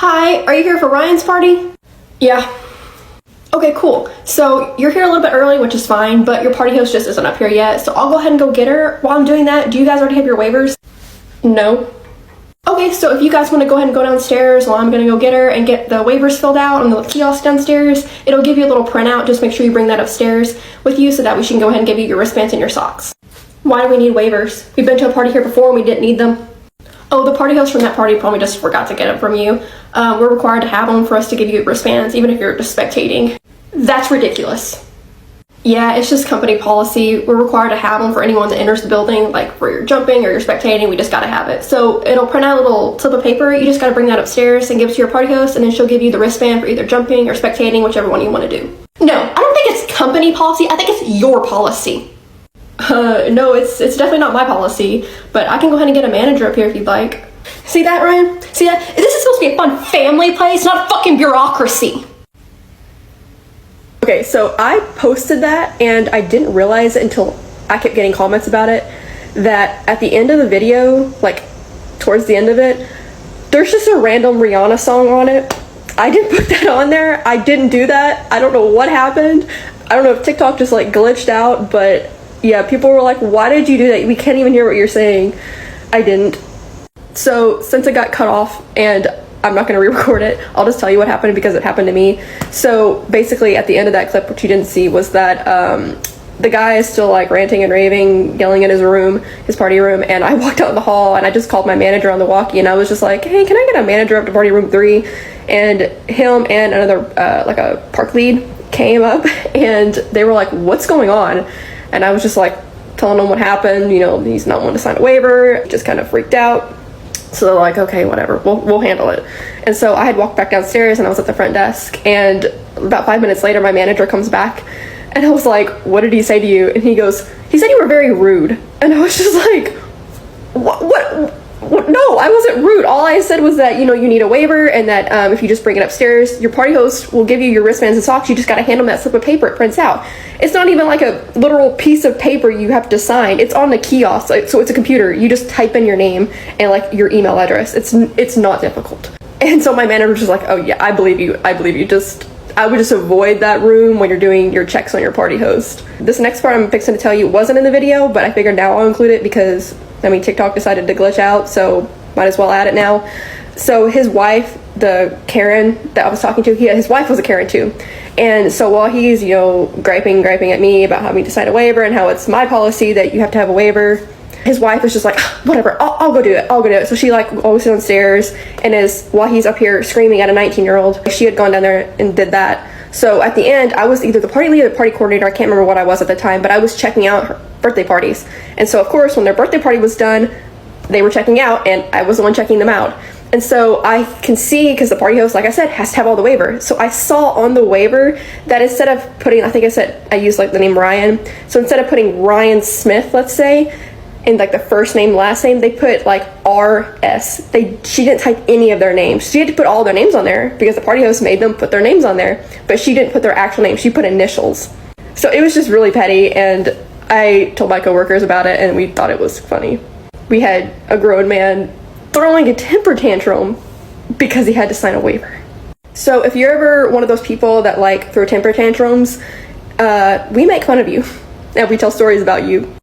Hi, are you here for Ryan's party? Yeah. Okay, cool. So you're here a little bit early, which is fine, but your party host just isn't up here yet, so I'll go ahead and go get her. While I'm doing that, do you guys already have your waivers? No. Okay, so if you guys want to go ahead and go downstairs while I'm going to go get her and get the waivers filled out on the kiosk downstairs, it'll give you a little printout. Just make sure you bring that upstairs with you so that we can go ahead and give you your wristbands and your socks. Why do we need waivers? We've been to a party here before and we didn't need them. Oh, the party host from that party probably just forgot to get them from you. We're required to have them for us to give you wristbands, even if you're just spectating. That's ridiculous. Yeah, it's just company policy. We're required to have them for anyone that enters the building, like for your jumping or your spectating, we just gotta have it. So it'll print out a little slip of paper, you just gotta bring that upstairs and give it to your party host, and then she'll give you the wristband for either jumping or spectating, whichever one you wanna do. No, I don't think it's company policy, I think it's your policy. No, it's definitely not my policy, but I can go ahead and get a manager up here if you'd like. See that, Ryan? See that? This is supposed to be a fun family place, not a fucking bureaucracy. Okay, so I posted that and I didn't realize it until I kept getting comments about it, that at the end of the video, like towards the end of it, there's just a random Rihanna song on it. I didn't put that on there. I didn't do that. I don't know what happened. I don't know if TikTok just like glitched out, but yeah, people were like, why did you do that? We can't even hear what you're saying. I didn't. So since it got cut off and I'm not going to re-record it, I'll just tell you what happened because it happened to me. So basically at the end of that clip, what you didn't see was that the guy is still like ranting and raving, yelling in his room, his party room, and I walked out in the hall and I just called my manager on the walkie and I was just like, hey, can I get a manager up to party room 3? And him and another like a park lead came up and they were like, what's going on? And I was just like telling them what happened, you know, he's not wanting to sign a waiver, just kind of freaked out. So they're like, okay, whatever, we'll handle it. And so I had walked back downstairs and I was at the front desk, and about 5 minutes later my manager comes back and I was like, what did he say to you? And he goes, he said you were very rude. And I was just like, what? No, I wasn't rude. All I said was that, you know, you need a waiver and that if you just bring it upstairs, your party host will give you your wristbands and socks. You just got to hand them that slip of paper. It prints out. It's not even like a literal piece of paper you have to sign. It's on the kiosk. So it's a computer. You just type in your name and like your email address. It's not difficult. And so my manager was just like, oh yeah, I believe you. I would just avoid that room when you're doing your checks on your party host. This next part I'm fixing to tell you wasn't in the video, but I figured now I'll include it because, I mean, TikTok decided to glitch out, so might as well add it now. So his wife, the Karen that I was talking to, his wife was a Karen too. And so while he's, you know, griping at me about having to sign a waiver and how it's my policy that you have to have a waiver, his wife is just like, whatever, I'll go do it. So she like goes downstairs and while he's up here screaming at a 19-year-old, she had gone down there and did that. So at the end, I was either the party leader or the party coordinator, I can't remember what I was at the time, but I was checking out her birthday parties. And so of course, when their birthday party was done, they were checking out and I was the one checking them out. And so I can see, because the party host, like I said, has to have all the waiver. So I saw on the waiver that instead of putting, I used like the name Ryan. So instead of putting Ryan Smith, let's say, in like the first name, last name, they put like RS. She didn't type any of their names. She had to put all their names on there because the party host made them put their names on there, but she didn't put their actual name. She put initials. So it was just really petty, and I told my coworkers about it and we thought it was funny. We had a grown man throwing a temper tantrum because he had to sign a waiver. So if you're ever one of those people that like throw temper tantrums, we make fun of you and we tell stories about you.